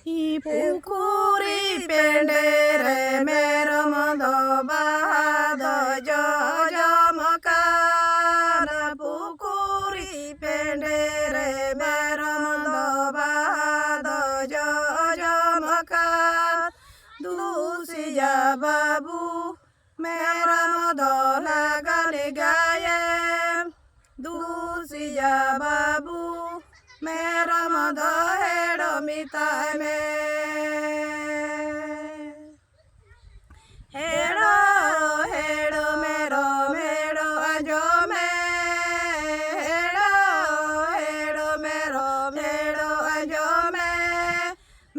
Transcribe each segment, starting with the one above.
Ipukuri pendere mero mondo bahado jojo makana pukuri pendere mero mondo bahado jojo makan dusi jababu mero mondo lagali gayem dusi jababu mero mondo hedo mitai me hedo hedo mero mero ajo me hedo hedo mero mero ajo me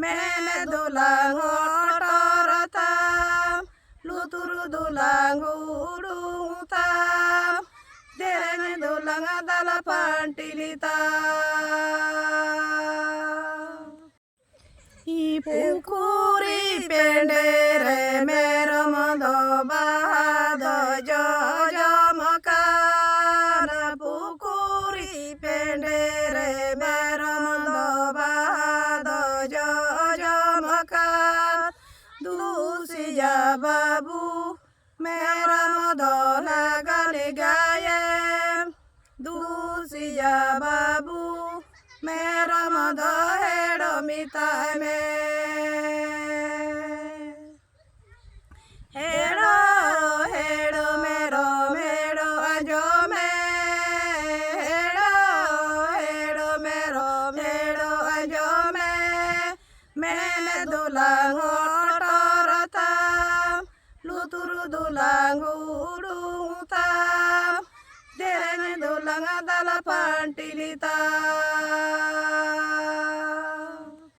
mene dulang otorotam luturu dulang hurung tam dereng dulang adala pantilita Ipukuri pendere mero mondo bahado jojo makana pukuri pendere mero mondo bahado jojo makan dusi jababu mero mondo lagali gayem dusi jababu mero mondo hedo mitai me hedo hedo mero mero ajo me hedo hedo mero mero ajo me mene dulang otorotam luturu dulang hurung tam dereng dulang adala pantilita